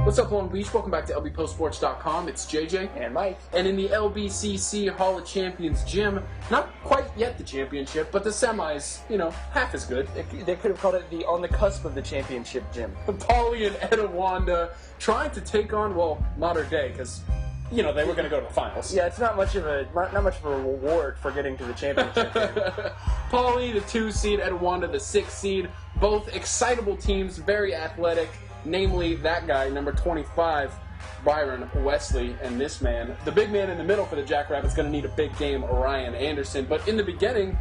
What's up, Long Beach? Welcome back to LBPostSports.com. It's JJ. And Mike. And in the LBCC Hall of Champions gym, not quite yet the championship, but the semis, half as good. They could have called it the on the cusp of the championship gym. Paulie and Etiwanda trying to take on, modern day, because they were going to go to the finals. Yeah, it's not much of a reward for getting to the championship game. Paulie, the 2 seed, Etiwanda, the 6 seed. Both excitable teams, very athletic. Namely, that guy, number 25, Byron Wesley, and this man, the big man in the middle for the Jackrabbits, going to need a big game, Ryan Anderson. But in the beginning,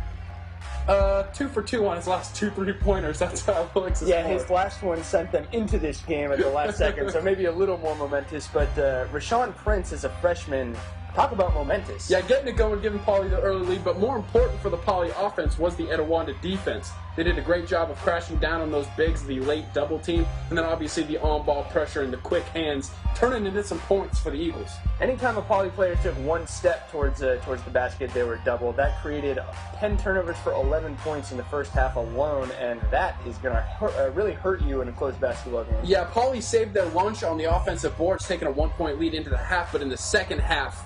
2 for 2 on his last 2 3-pointers. That's how Alex is. Yeah, his last one sent them into this game at the last second, so maybe a little more momentous. But Rashawn Prince is a freshman. Talk about momentous. Yeah, getting it going, giving Paulie the early lead, but more important for the Paulie offense was the Etiwanda defense. They did a great job of crashing down on those bigs, the late double team, and then obviously the on-ball pressure and the quick hands, turning into some points for the Eagles. Anytime a Paulie player took one step towards the basket, they were doubled. That created 10 turnovers for 11 points in the first half alone, and that is going to really hurt you in a close basketball game. Yeah, Paulie saved their lunch on the offensive boards, taking a 1-point lead into the half, but in the second half,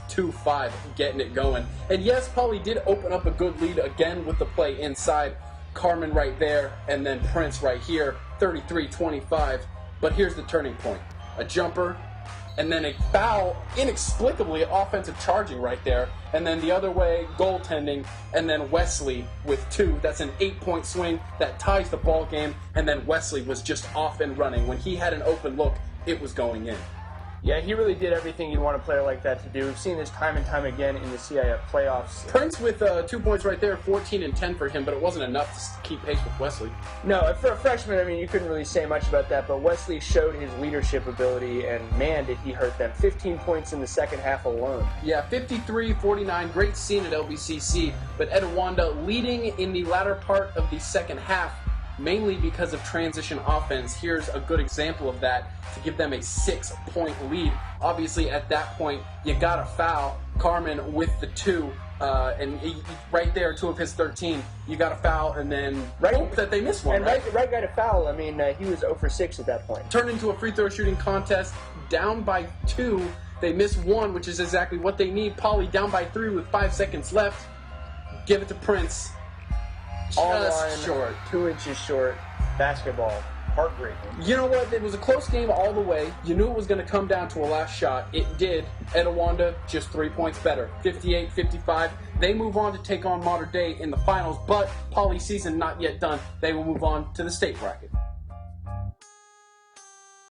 2-5, getting it going. And yes, Paulie did open up a good lead again with the play inside. Carmen right there, and then Prince right here, 33-25. But here's the turning point. A jumper, and then a foul, inexplicably offensive charging right there. And then the other way, goaltending, and then Wesley with 2. That's an 8-point swing that ties the ball game. And then Wesley was just off and running. When he had an open look, it was going in. Yeah, he really did everything you'd want a player like that to do. We've seen this time and time again in the CIF playoffs. Prince with 2 points right there, 14 and 10 for him, but it wasn't enough to keep pace with Wesley. No, for a freshman, you couldn't really say much about that, but Wesley showed his leadership ability, and man, did he hurt them. 15 points in the second half alone. Yeah, 53-49, great scene at LBCC, but Etiwanda leading in the latter part of the second half, mainly because of transition offense. Here's a good example of that to give them a 6-point lead. Obviously, at that point, you got to foul Carmen with the 2, and right there, 2 of his 13. You got to foul, and then hope that they miss one. And right guy to foul. He was 0 for 6 at that point. Turned into a free throw shooting contest, down by 2. They miss 1, which is exactly what they need. Paulie down by 3 with 5 seconds left. Give it to Prince. Just short. 2 inches short. Basketball. Heartbreaking. You know what? It was a close game all the way. You knew it was going to come down to a last shot. It did. Etiwanda just 3 points better. 58-55. They move on to take on Modern Day in the finals, but Paulie's season not yet done. They will move on to the state bracket.